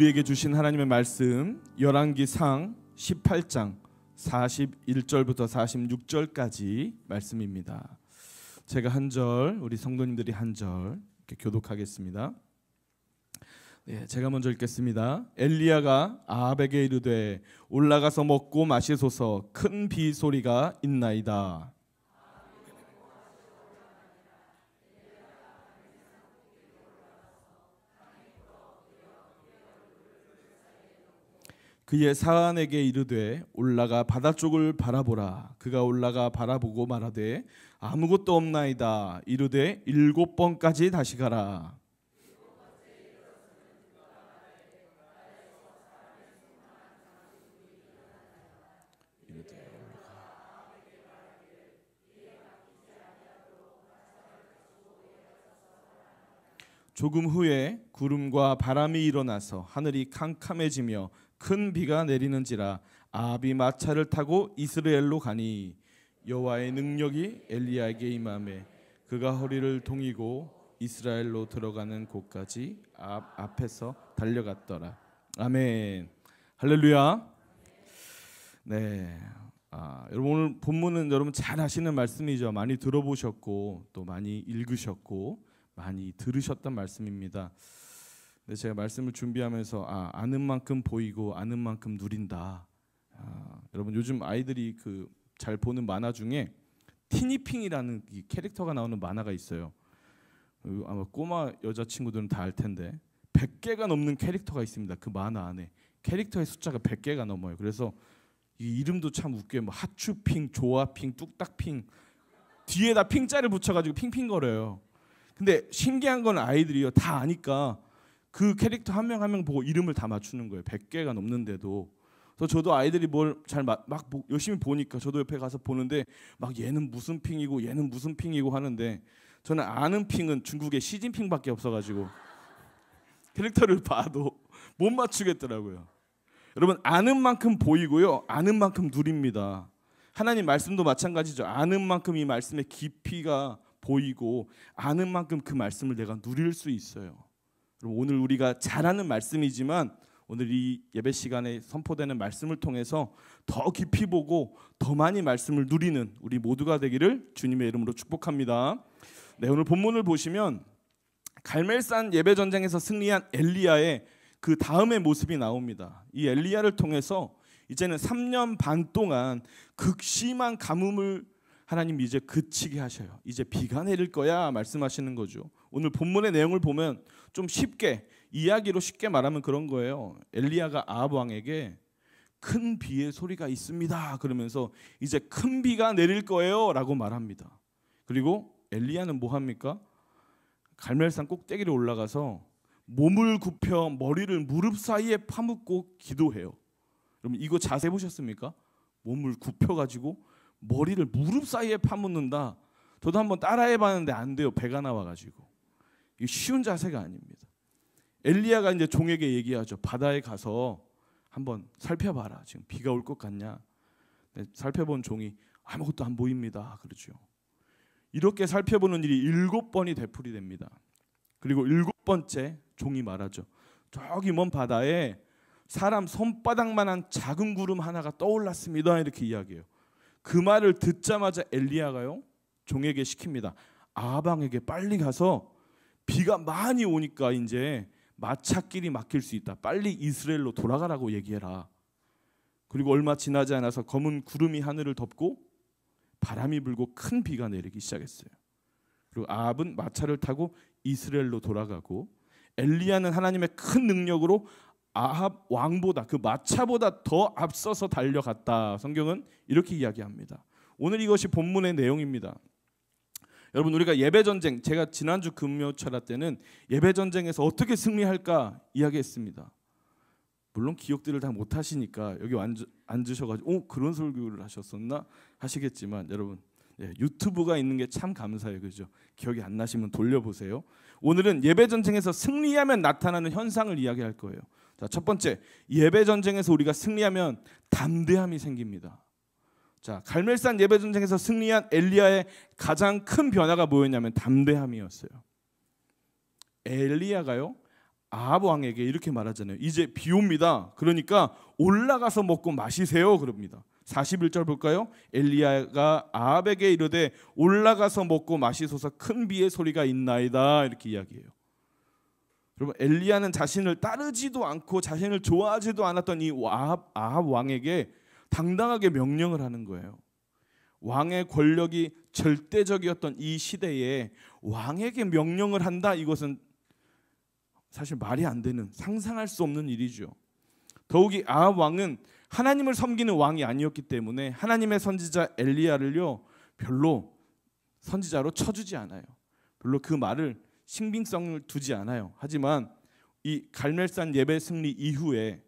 우리에게 주신 하나님의 말씀 열왕기상 18장 41절부터 46절까지 말씀입니다. 제가 한 절, 우리 성도님들이 한 절 이렇게 교독하겠습니다. 네, 제가 먼저 읽겠습니다. 엘리야가 아합에게 이르되 올라가서 먹고 마시소서, 큰 비 소리가 있나이다. 그의 사안에게 이르되 올라가 바다 쪽을 바라보라. 그가 올라가 바라보고 말하되 아무것도 없나이다. 이르되 7번까지 다시 가라. 조금 후에 구름과 바람이 일어나서 하늘이 캄캄해지며 큰 비가 내리는지라. 아합이 마차를 타고 이스라엘로 가니 여호와의 능력이 엘리야에게 임하매 그가 허리를 동이고 이스라엘로 들어가는 곳까지 아합 앞에서 달려갔더라. 아멘. 할렐루야. 네. 여러분, 오늘 본문은 여러분 잘 아시는 말씀이죠. 많이 들어보셨고 또 많이 읽으셨고 많이 들으셨던 말씀입니다. 근데 제가 말씀을 준비하면서 아는 만큼 보이고 아는 만큼 누린다. 여러분, 요즘 아이들이 그 잘 보는 만화 중에 티니핑이라는 이 캐릭터가 나오는 만화가 있어요. 아마 꼬마 여자친구들은 다 알 텐데 100개가 넘는 캐릭터가 있습니다. 그 만화 안에 캐릭터의 숫자가 100개가 넘어요. 그래서 이 이름도 참 웃겨요. 뭐 하츄핑, 조아핑, 뚝딱핑, 뒤에다 핑자를 붙여가지고 핑핑거려요. 근데 신기한 건 아이들이요 다 아니까 그 캐릭터 한 명 한 명 보고 이름을 다 맞추는 거예요. 100개가 넘는데도. 그래서 저도 아이들이 뭘 잘 막 열심히 보니까 저도 옆에 가서 보는데 막 얘는 무슨 핑이고 얘는 무슨 핑이고 하는데 저는 아는 핑은 중국의 시진핑밖에 없어가지고 캐릭터를 봐도 못 맞추겠더라고요. 여러분, 아는 만큼 보이고요 아는 만큼 누립니다. 하나님 말씀도 마찬가지죠. 아는 만큼 이 말씀의 깊이가 보이고 아는 만큼 그 말씀을 내가 누릴 수 있어요. 오늘 우리가 잘 아는 말씀이지만 오늘 이 예배 시간에 선포되는 말씀을 통해서 더 깊이 보고 더 많이 말씀을 누리는 우리 모두가 되기를 주님의 이름으로 축복합니다. 네, 오늘 본문을 보시면 갈멜산 예배전쟁에서 승리한 엘리야의 그 다음의 모습이 나옵니다. 이 엘리야를 통해서 이제는 3년 반 동안 극심한 가뭄을 하나님 이제 그치게 하셔요. 이제 비가 내릴 거야 말씀하시는 거죠. 오늘 본문의 내용을 보면 좀 쉽게 이야기로 쉽게 말하면 그런 거예요. 엘리야가 아합 왕에게 큰 비의 소리가 있습니다 그러면서 이제 큰 비가 내릴 거예요 라고 말합니다. 그리고 엘리야는 뭐 합니까? 갈멜산 꼭대기를 올라가서 몸을 굽혀 머리를 무릎 사이에 파묻고 기도해요. 여러분, 이거 자세 보셨습니까? 몸을 굽혀가지고 머리를 무릎 사이에 파묻는다. 저도 한번 따라해봤는데 안 돼요. 배가 나와가지고. 이게 쉬운 자세가 아닙니다. 엘리야가 이제 종에게 얘기하죠. 바다에 가서 한번 살펴봐라. 지금 비가 올 것 같냐? 네, 살펴본 종이 아무것도 안 보입니다. 그러죠. 이렇게 살펴보는 일이 7번이 되풀이됩니다. 그리고 7번째 종이 말하죠. 저기 먼 바다에 사람 손바닥만한 작은 구름 하나가 떠올랐습니다. 이렇게 이야기해요. 그 말을 듣자마자 엘리야가요 종에게 시킵니다. 아합 왕에게 빨리 가서 비가 많이 오니까 이제 마차길이 막힐 수 있다. 빨리 이스라엘로 돌아가라고 얘기해라. 그리고 얼마 지나지 않아서 검은 구름이 하늘을 덮고 바람이 불고 큰 비가 내리기 시작했어요. 그리고 아합은 마차를 타고 이스라엘로 돌아가고 엘리야는 하나님의 큰 능력으로 아합 왕보다 그 마차보다 더 앞서서 달려갔다. 성경은 이렇게 이야기합니다. 오늘 이것이 본문의 내용입니다. 여러분, 우리가 예배전쟁, 제가 지난주 금요철야 때는 예배전쟁에서 어떻게 승리할까 이야기했습니다. 물론 기억들을 다 못하시니까 여기 앉으셔가지고 그런 설교를 하셨었나 하시겠지만 여러분, 유튜브가 있는 게 참 감사해요. 그죠? 기억이 안 나시면 돌려보세요. 오늘은 예배전쟁에서 승리하면 나타나는 현상을 이야기할 거예요. 자, 첫 번째, 예배전쟁에서 우리가 승리하면 담대함이 생깁니다. 자, 갈멜산 예배전쟁에서 승리한 엘리야의 가장 큰 변화가 뭐였냐면 담대함이었어요. 엘리야가요 아합 왕에게 이렇게 말하잖아요. 이제 비 옵니다. 그러니까 올라가서 먹고 마시세요. 그럽니다. 41절 볼까요? 엘리야가 아합에게 이르되 올라가서 먹고 마시소서, 큰 비의 소리가 있나이다. 이렇게 이야기해요. 여러분, 엘리야는 자신을 따르지도 않고 자신을 좋아하지도 않았던 이 아합 왕에게 당당하게 명령을 하는 거예요. 왕의 권력이 절대적이었던 이 시대에 왕에게 명령을 한다, 이것은 사실 말이 안 되는, 상상할 수 없는 일이죠. 더욱이 아합 왕은 하나님을 섬기는 왕이 아니었기 때문에 하나님의 선지자 엘리야를요 별로 선지자로 쳐주지 않아요. 별로 그 말을 신빙성을 두지 않아요. 하지만 이 갈멜산 예배 승리 이후에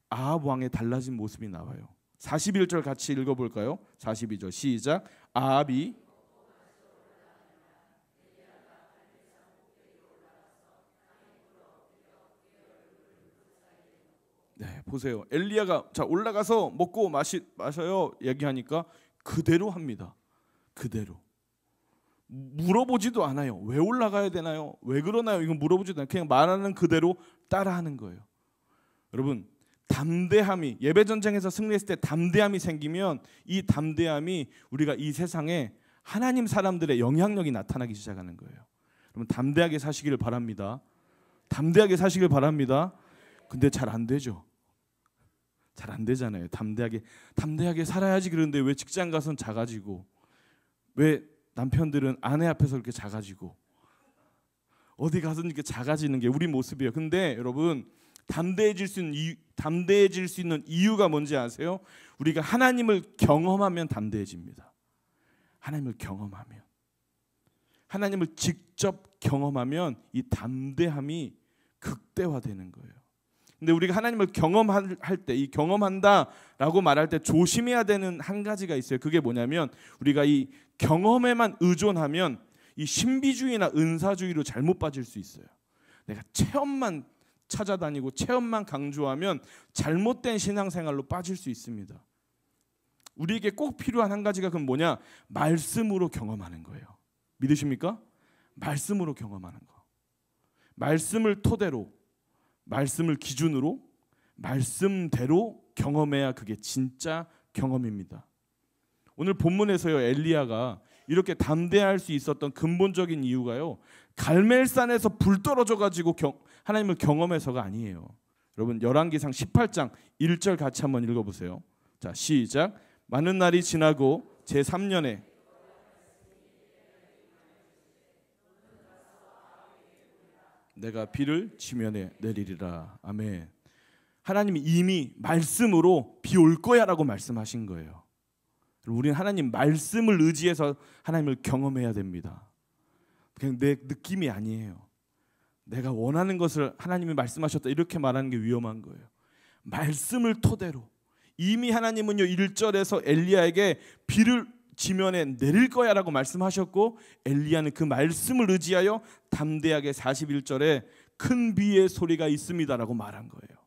아합 왕의 달라진 모습이 나와요. 41절 같이 읽어볼까요? 42절 시작. 아합이 네, 보세요. 엘리야가 자 올라가서 먹고 마셔요 얘기하니까 그대로 합니다. 그대로. 물어보지도 않아요. 왜 올라가야 되나요? 왜 그러나요? 이건 물어보지도 않아요. 그냥 말하는 그대로 따라하는 거예요. 여러분, 담대함이, 예배 전쟁에서 승리했을 때 담대함이 생기면 이 담대함이 우리가 이 세상에 하나님 사람들의 영향력이 나타나기 시작하는 거예요. 여러분, 담대하게 사시기를 바랍니다. 담대하게 사시길 바랍니다. 근데 잘 안 되죠. 잘 안 되잖아요. 담대하게 살아야지. 그런데 왜 직장 가서는 작아지고, 왜 남편들은 아내 앞에서 이렇게 작아지고, 어디 가서는 이렇게 작아지는 게 우리 모습이에요. 근데 여러분, 담대해질 수 있는 이유가 뭔지 아세요? 우리가 하나님을 경험하면 담대해집니다. 하나님을 경험하면, 하나님을 직접 경험하면 이 담대함이 극대화되는 거예요. 근데 우리가 하나님을 경험할 때, 이 경험한다라고 말할 때 조심해야 되는 한 가지가 있어요. 그게 뭐냐면, 우리가 이 경험에만 의존하면 이 신비주의나 은사주의로 잘못 빠질 수 있어요. 내가 체험만 찾아다니고 체험만 강조하면 잘못된 신앙생활로 빠질 수 있습니다. 우리에게 꼭 필요한 한 가지가 그럼 뭐냐? 말씀으로 경험하는 거예요. 믿으십니까? 말씀으로 경험하는 거. 말씀을 토대로, 말씀을 기준으로, 말씀대로 경험해야 그게 진짜 경험입니다. 오늘 본문에서요, 엘리야가 이렇게 담대할 수 있었던 근본적인 이유가요, 갈멜산에서 불 떨어져 가지고 하나님을 경험해서가 아니에요. 여러분, 열왕기상 18장 1절 같이 한번 읽어보세요. 자, 시작. 많은 날이 지나고 제3년에 내가 비를 지면에 내리리라. 아멘. 하나님이 이미 말씀으로 비 올 거야라고 말씀하신 거예요. 우리는 하나님 말씀을 의지해서 하나님을 경험해야 됩니다. 그냥 내 느낌이 아니에요. 내가 원하는 것을 하나님이 말씀하셨다 이렇게 말하는 게 위험한 거예요. 말씀을 토대로, 이미 하나님은요 1절에서 엘리야에게 비를 지면에 내릴 거야라고 말씀하셨고, 엘리야는 그 말씀을 의지하여 담대하게 41절에 큰 비의 소리가 있습니다라고 말한 거예요.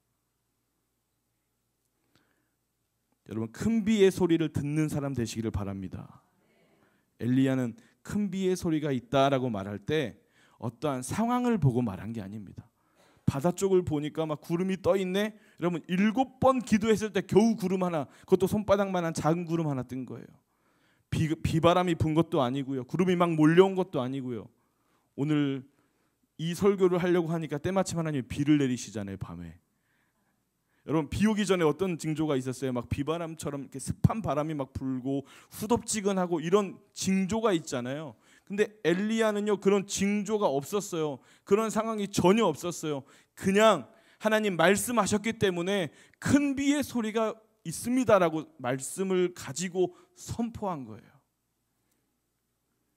여러분, 큰 비의 소리를 듣는 사람 되시기를 바랍니다. 엘리야는 큰 비의 소리가 있다라고 말할 때 어떠한 상황을 보고 말한 게 아닙니다. 바다 쪽을 보니까 막 구름이 떠 있네. 여러분, 7번 기도했을 때 겨우 구름 하나, 그것도 손바닥만한 작은 구름 하나 뜬 거예요. 비바람이 분 것도 아니고요. 구름이 막 몰려온 것도 아니고요. 오늘 이 설교를 하려고 하니까 때마침 하나님이 비를 내리시잖아요, 밤에. 여러분, 비 오기 전에 어떤 징조가 있었어요? 막 비바람처럼 이렇게 습한 바람이 막 불고 후덥지근하고 이런 징조가 있잖아요. 근데 엘리야는요 그런 징조가 없었어요. 그런 상황이 전혀 없었어요. 그냥 하나님 말씀하셨기 때문에 큰 비의 소리가 있습니다라고 말씀을 가지고 선포한 거예요.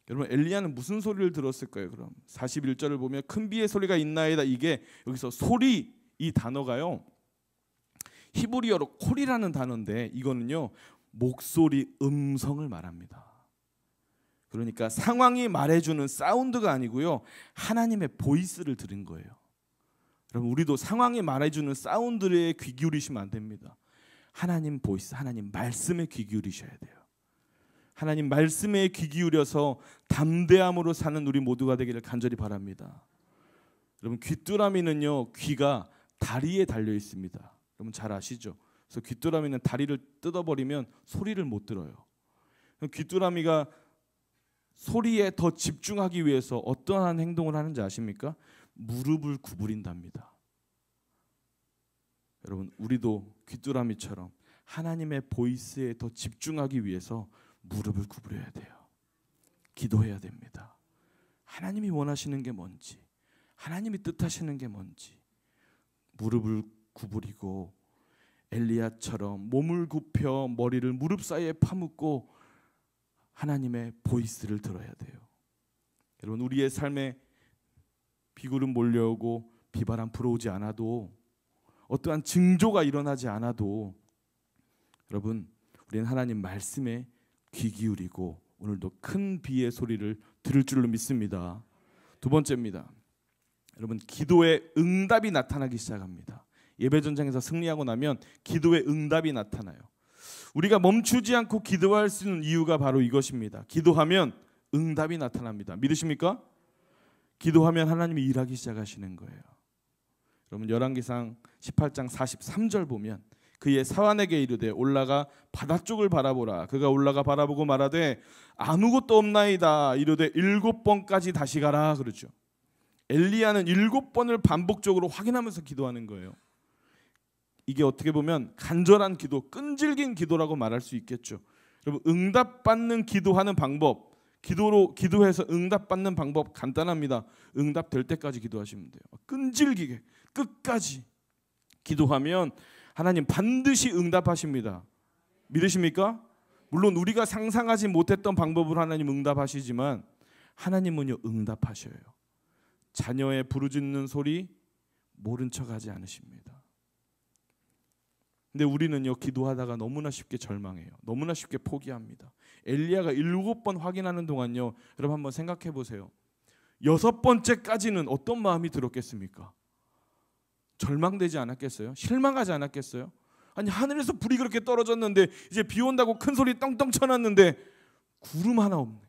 여러분, 엘리야는 무슨 소리를 들었을까요? 그럼 41절을 보면 큰 비의 소리가 있나이다. 이게 여기서 소리, 이 단어가요 히브리어로 콜이라는 단어인데, 이거는요 목소리, 음성을 말합니다. 그러니까 상황이 말해주는 사운드가 아니고요, 하나님의 보이스를 들은 거예요. 여러분, 우리도 상황이 말해주는 사운드에 귀 기울이시면 안 됩니다. 하나님 보이스, 하나님 말씀에 귀 기울이셔야 돼요. 하나님 말씀에 귀 기울여서 담대함으로 사는 우리 모두가 되기를 간절히 바랍니다. 여러분 귀뚜라미는요 귀가 다리에 달려 있습니다. 여러분 잘 아시죠? 그래서 귀뚜라미는 다리를 뜯어버리면 소리를 못 들어요. 귀뚜라미가 소리에 더 집중하기 위해서 어떠한 행동을 하는지 아십니까? 무릎을 구부린답니다. 여러분 우리도 귀뚜라미처럼 하나님의 보이스에 더 집중하기 위해서 무릎을 구부려야 돼요. 기도해야 됩니다. 하나님이 원하시는 게 뭔지, 하나님이 뜻하시는 게 뭔지 무릎을 구부리고 엘리야처럼 몸을 굽혀 머리를 무릎 사이에 파묻고 하나님의 보이스를 들어야 돼요. 여러분 우리의 삶에 비구름 몰려오고 비바람 불어오지 않아도 어떠한 징조가 일어나지 않아도 여러분 우리는 하나님 말씀에 귀 기울이고 오늘도 큰 비의 소리를 들을 줄로 믿습니다. 두 번째입니다. 여러분 기도의 응답이 나타나기 시작합니다. 예배전장에서 승리하고 나면 기도의 응답이 나타나요. 우리가 멈추지 않고 기도할 수 있는 이유가 바로 이것입니다. 기도하면 응답이 나타납니다. 믿으십니까? 기도하면 하나님이 일하기 시작하시는 거예요. 여러분 열왕기상 18장 43절 보면 그의 사환에게 이르되 올라가 바다 쪽을 바라보라. 그가 올라가 바라보고 말하되 아무것도 없나이다. 이르되 7번까지 다시 가라 그러죠. 엘리야는 7번을 반복적으로 확인하면서 기도하는 거예요. 이게 어떻게 보면 간절한 기도, 끈질긴 기도라고 말할 수 있겠죠. 여러분 응답받는 기도하는 방법, 기도해서 응답받는 방법 간단합니다. 응답될 때까지 기도하시면 돼요. 끈질기게 끝까지 기도하면 하나님 반드시 응답하십니다. 믿으십니까? 물론 우리가 상상하지 못했던 방법으로 하나님 응답하시지만 하나님은요 응답하셔요. 자녀의 부르짖는 소리 모른 척하지 않으십니다. 근데 우리는요 기도하다가 너무나 쉽게 절망해요. 너무나 쉽게 포기합니다. 엘리야가 7번 확인하는 동안요 여러분 한번 생각해 보세요. 6번째까지는 어떤 마음이 들었겠습니까? 절망되지 않았겠어요? 실망하지 않았겠어요? 아니 하늘에서 불이 그렇게 떨어졌는데 이제 비 온다고 큰 소리 떵떵 쳐놨는데 구름 하나 없네.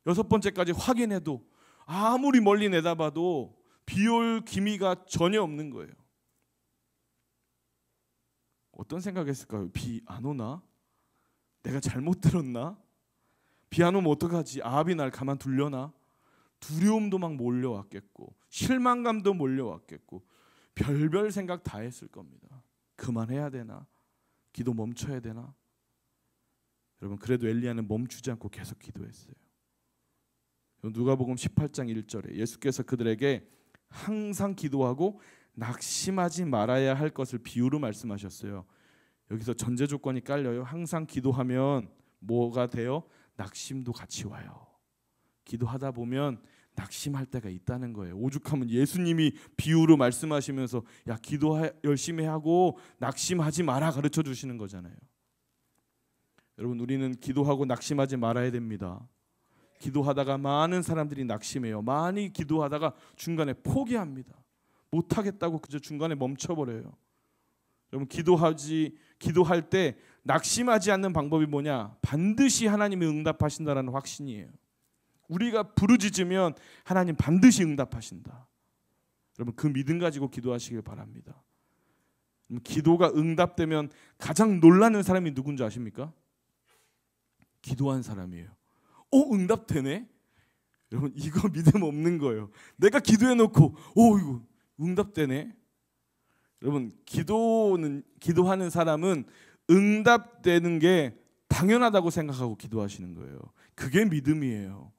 6번째까지 확인해도 아무리 멀리 내다봐도 비 올 기미가 전혀 없는 거예요. 어떤 생각했을까요? 비 안 오나? 내가 잘못 들었나? 비 안 오면 어떡하지? 아합이 날 가만두려나? 두려움도 막 몰려왔겠고 실망감도 몰려왔겠고 별별 생각 다 했을 겁니다. 그만해야 되나? 기도 멈춰야 되나? 여러분 그래도 엘리야는 멈추지 않고 계속 기도했어요. 누가복음 18장 1절에 예수께서 그들에게 항상 기도하고 낙심하지 말아야 할 것을 비유로 말씀하셨어요. 여기서 전제 조건이 깔려요. 항상 기도하면 뭐가 돼요? 낙심도 같이 와요. 기도하다 보면 낙심할 때가 있다는 거예요. 오죽하면 예수님이 비유로 말씀하시면서 야 기도 열심히 하고 낙심하지 마라 가르쳐 주시는 거잖아요. 여러분 우리는 기도하고 낙심하지 말아야 됩니다. 기도하다가 많은 사람들이 낙심해요. 많이 기도하다가 중간에 포기합니다. 못하겠다고 그저 중간에 멈춰버려요. 여러분 기도할 때 낙심하지 않는 방법이 뭐냐? 반드시 하나님이 응답하신다라는 확신이에요. 우리가 부르짖으면 하나님 반드시 응답하신다. 여러분 그 믿음 가지고 기도하시길 바랍니다. 기도가 응답되면 가장 놀라는 사람이 누군지 아십니까? 기도한 사람이에요. 응답되네? 여러분 이거 믿음 없는 거예요. 내가 기도해놓고 이거 응답되네? 여러분 기도하는 사람은 응답되는 게 당연하다고 생각하고 기도하시는 거예요. 그게 믿음이에요.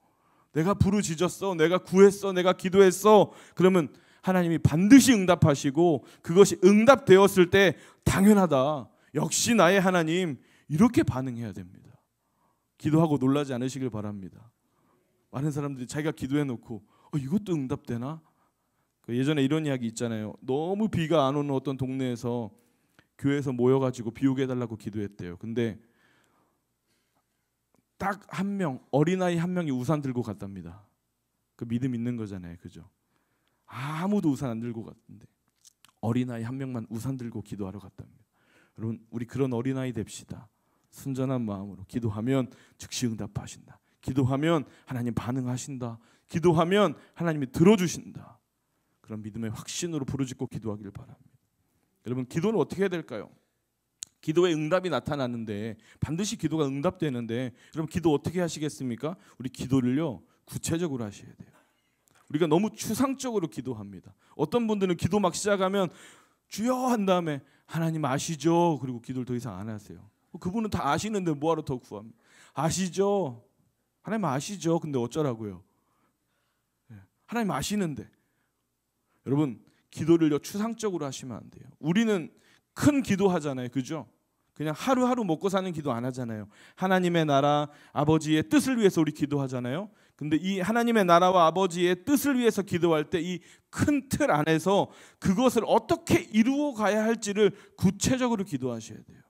내가 부르짖었어, 내가 구했어, 내가 기도했어. 그러면 하나님이 반드시 응답하시고 그것이 응답되었을 때 당연하다. 역시 나의 하나님 이렇게 반응해야 됩니다. 기도하고 놀라지 않으시길 바랍니다. 많은 사람들이 자기가 기도해놓고 이것도 응답되나? 예전에 이런 이야기 있잖아요. 너무 비가 안 오는 어떤 동네에서 교회에서 모여가지고 비 오게 해달라고 기도했대요. 근데 딱 한 명, 어린아이 한 명이 우산 들고 갔답니다. 그 믿음 있는 거잖아요. 그죠? 아무도 우산 안 들고 갔는데 어린아이 한 명만 우산 들고 기도하러 갔답니다. 여러분 우리 그런 어린아이 됩시다. 순전한 마음으로 기도하면 즉시 응답하신다. 기도하면 하나님 반응하신다. 기도하면 하나님이 들어주신다. 그런 믿음의 확신으로 부르짖고 기도하기를 바랍니다. 여러분, 기도는 어떻게 해야 될까요? 기도에 응답이 나타나는데, 반드시 기도가 응답되는데, 여러분 기도 어떻게 하시겠습니까? 우리 기도를요 구체적으로 하셔야 돼요. 우리가 너무 추상적으로 기도합니다. 어떤 분들은 기도 막 시작하면 주여 한 다음에 하나님 아시죠? 그리고 기도를 더 이상 안 하세요. 그분은 다 아시는데 뭐하러 더 구합니까? 아시죠? 하나님 아시죠? 근데 어쩌라고요? 하나님 아시는데. 여러분, 기도를요 추상적으로 하시면 안 돼요. 우리는 큰 기도하잖아요, 그죠? 그냥 하루하루 먹고 사는 기도 안 하잖아요. 하나님의 나라, 아버지의 뜻을 위해서 우리 기도하잖아요. 근데 이 하나님의 나라와 아버지의 뜻을 위해서 기도할 때 이 큰 틀 안에서 그것을 어떻게 이루어 가야 할지를 구체적으로 기도하셔야 돼요.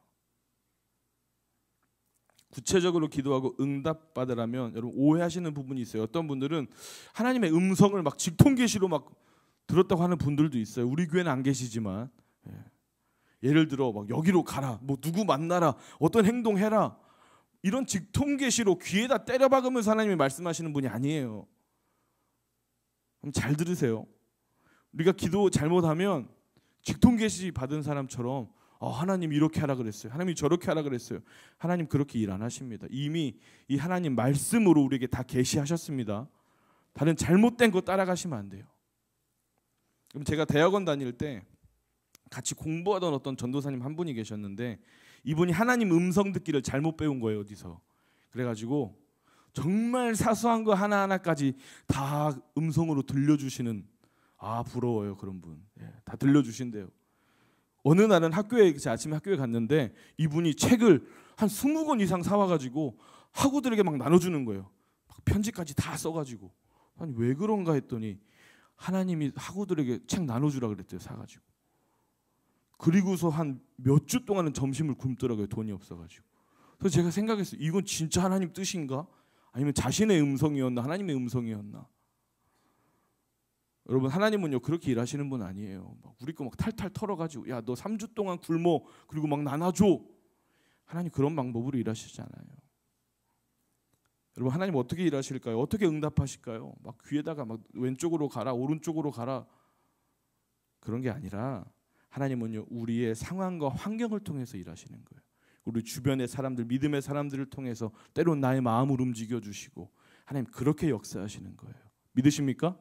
구체적으로 기도하고 응답받으라면, 여러분 오해하시는 부분이 있어요. 어떤 분들은 하나님의 음성을 막 직통계시로 막 들었다고 하는 분들도 있어요. 우리 교회는 안 계시지만, 예를 들어 막 여기로 가라, 뭐 누구 만나라, 어떤 행동해라, 이런 직통계시로 귀에다 때려박으면서 하나님이 말씀하시는 분이 아니에요. 그럼 잘 들으세요. 우리가 기도 잘못하면 직통계시 받은 사람처럼 하나님 이렇게 하라 그랬어요, 하나님 저렇게 하라 그랬어요. 하나님 그렇게 일 안 하십니다. 이미 이 하나님 말씀으로 우리에게 다 계시하셨습니다. 다른 잘못된 거 따라가시면 안 돼요. 그럼 제가 대학원 다닐 때 같이 공부하던 어떤 전도사님 한 분이 계셨는데, 이분이 하나님 음성 듣기를 잘못 배운 거예요, 어디서. 그래가지고 정말 사소한 거 하나하나까지 다 음성으로 들려주시는, 부러워요 그런 분. 다 들려주신대요. 어느 날은 아침에 학교에 갔는데 이분이 책을 한 20권 이상 사와가지고 학우들에게 막 나눠주는 거예요. 막 편지까지 다 써가지고. 아니 왜 그런가 했더니 하나님이 학우들에게 책 나눠주라 그랬대요, 사가지고. 그리고서 한 몇 주 동안은 점심을 굶더라고요, 돈이 없어가지고. 그래서 제가 생각했어요, 이건 진짜 하나님 뜻인가? 아니면 자신의 음성이었나, 하나님의 음성이었나? 여러분, 하나님은요 그렇게 일하시는 분 아니에요. 막 우리 거 막 탈탈 털어가지고 야 너 3주 동안 굶어, 그리고 막 나눠줘. 하나님 그런 방법으로 일하시지 않아요. 여러분, 하나님 어떻게 일하실까요? 어떻게 응답하실까요? 막 귀에다가 막 왼쪽으로 가라, 오른쪽으로 가라, 그런 게 아니라 하나님은요 우리의 상황과 환경을 통해서 일하시는 거예요. 우리 주변의 사람들, 믿음의 사람들을 통해서 때론 나의 마음을 움직여 주시고, 하나님 그렇게 역사하시는 거예요. 믿으십니까?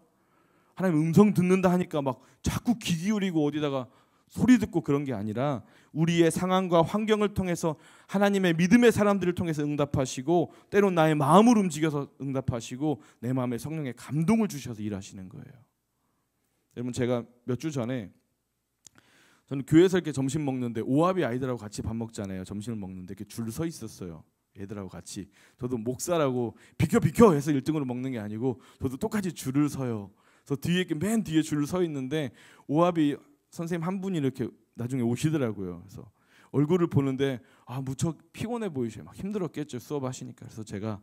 하나님 음성 듣는다 하니까 막 자꾸 귀 기울이고 어디다가 소리 듣고 그런 게 아니라 우리의 상황과 환경을 통해서 하나님의 믿음의 사람들을 통해서 응답하시고, 때론 나의 마음을 움직여서 응답하시고, 내 마음에 성령의 감동을 주셔서 일하시는 거예요. 여러분, 제가 몇 주 전에 저는 교회에서 이렇게 점심 먹는데 오합이 아이들하고 같이 밥 먹잖아요. 점심을 먹는데 이렇게 줄 서 있었어요, 애들하고 같이. 저도 목사라고 비켜 해서 1등으로 먹는 게 아니고 저도 똑같이 줄을 서요. 그래서 뒤에 맨 뒤에 줄을 서 있는데 오합이 선생님 한 분이 이렇게 나중에 오시더라고요. 그래서 얼굴을 보는데 무척 피곤해 보이셔요. 막 힘들었겠죠, 수업하시니까. 그래서 제가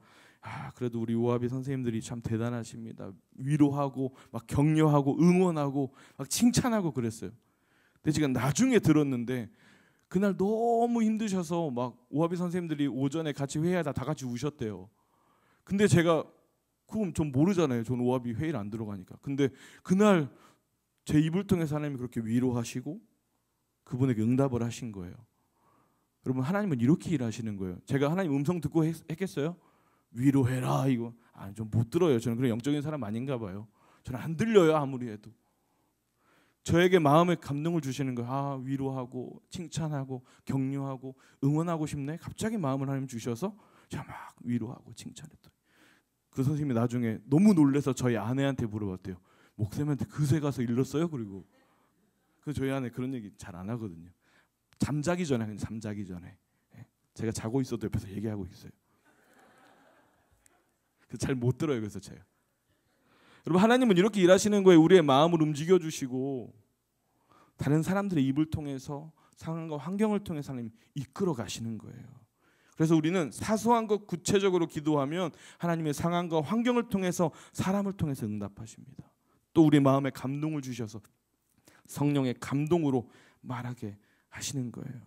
그래도 우리 오합이 선생님들이 참 대단하십니다, 위로하고 막 격려하고 응원하고 막 칭찬하고 그랬어요. 근데 제가 나중에 들었는데 그날 너무 힘드셔서 막 오합이 선생님들이 오전에 같이 회의하다 다 같이 우셨대요. 근데 제가 그건 좀 모르잖아요. 저는 오합이 회의를 안 들어가니까. 근데 그날 제 입을 통해서 하나님이 그렇게 위로하시고 그분에게 응답을 하신 거예요. 여러분, 하나님은 이렇게 일하시는 거예요. 제가 하나님 음성 듣고 했겠어요? 위로해라 이거 좀 못 들어요. 저는 그런 영적인 사람 아닌가 봐요. 저는 안 들려요, 아무리 해도. 저에게 마음의 감동을 주시는 거예요. 위로하고 칭찬하고 격려하고 응원하고 싶네. 갑자기 마음을 하나님 주셔서 제가 막 위로하고 칭찬했더니 그 선생님이 나중에 너무 놀라서 저희 아내한테 물어봤대요. 목사님한테 그새 가서 일렀어요? 그리고 저희 아내 그런 얘기 잘 안 하거든요. 잠자기 전에 제가 자고 있어도 옆에서 얘기하고 있어요. 잘 못 들어요. 그래서 제가, 여러분, 하나님은 이렇게 일하시는 거예요. 우리의 마음을 움직여 주시고 다른 사람들의 입을 통해서, 상황과 환경을 통해서 하나님 이끌어 가시는 거예요. 그래서 우리는 사소한 것 구체적으로 기도하면 하나님의 상황과 환경을 통해서, 사람을 통해서 응답하십니다. 또 우리 마음에 감동을 주셔서 성령의 감동으로 말하게 하시는 거예요.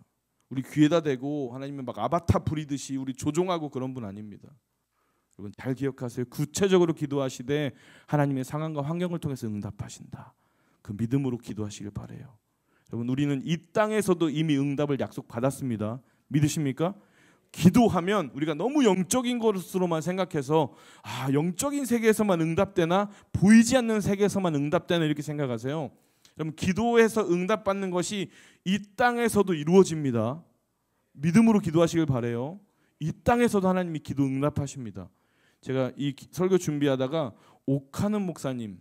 우리 귀에다 대고 하나님은 막 아바타 부리듯이 우리 조종하고 그런 분 아닙니다. 여러분 잘 기억하세요. 구체적으로 기도하시되 하나님의 상황과 환경을 통해서 응답하신다. 그 믿음으로 기도하시길 바라요. 여러분, 우리는 이 땅에서도 이미 응답을 약속받았습니다. 믿으십니까? 기도하면 우리가 너무 영적인 것으로만 생각해서 영적인 세계에서만 응답되나, 보이지 않는 세계에서만 응답되나 이렇게 생각하세요. 여러분, 기도해서 응답받는 것이 이 땅에서도 이루어집니다. 믿음으로 기도하시길 바라요. 이 땅에서도 하나님이 기도 응답하십니다. 제가 이 설교 준비하다가 옥하는 목사님이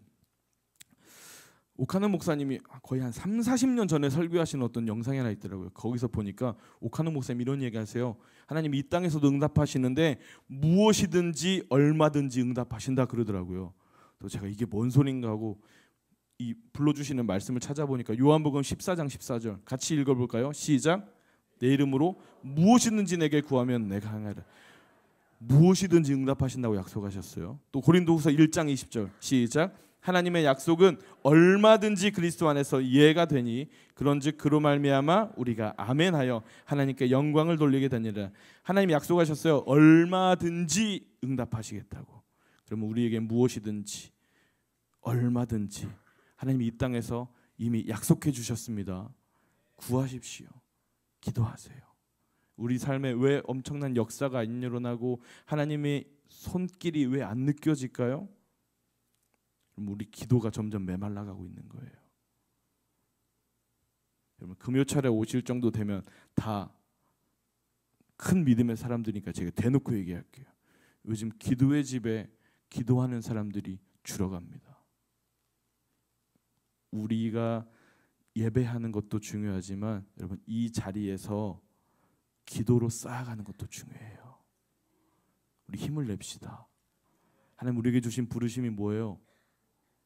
거의 한 3, 40년 전에 설교하신 어떤 영상이 하나 있더라고요. 거기서 보니까 옥하는 목사님이 이런 얘기 하세요. 하나님이 이 땅에서도 응답하시는데 무엇이든지 얼마든지 응답하신다 그러더라고요. 또 제가 이게 뭔 소린가 하고 이 불러주시는 말씀을 찾아보니까 요한복음 14장 14절 같이 읽어볼까요? 시작. 내 이름으로 무엇이든지 내게 구하면 내가 행하리라. 무엇이든지 응답하신다고 약속하셨어요. 또 고린도후서 1장 20절 시작. 하나님의 약속은 얼마든지 그리스도 안에서 예가 되니 그런즉 그로 말미암아 우리가 아멘하여 하나님께 영광을 돌리게 되니라. 하나님이 약속하셨어요. 얼마든지 응답하시겠다고. 그러면 우리에게 무엇이든지 얼마든지 하나님이 이 땅에서 이미 약속해 주셨습니다. 구하십시오. 기도하세요. 우리 삶에 왜 엄청난 역사가 안 일어나고 하나님의 손길이 왜 안 느껴질까요? 우리 기도가 점점 메말라가고 있는 거예요. 여러분, 금요철에 오실 정도 되면 다 큰 믿음의 사람들이니까 제가 대놓고 얘기할게요. 요즘 기도의 집에 기도하는 사람들이 줄어갑니다. 우리가 예배하는 것도 중요하지만 여러분, 이 자리에서 기도로 쌓아가는 것도 중요해요. 우리 힘을 냅시다. 하나님 우리에게 주신 부르심이 뭐예요?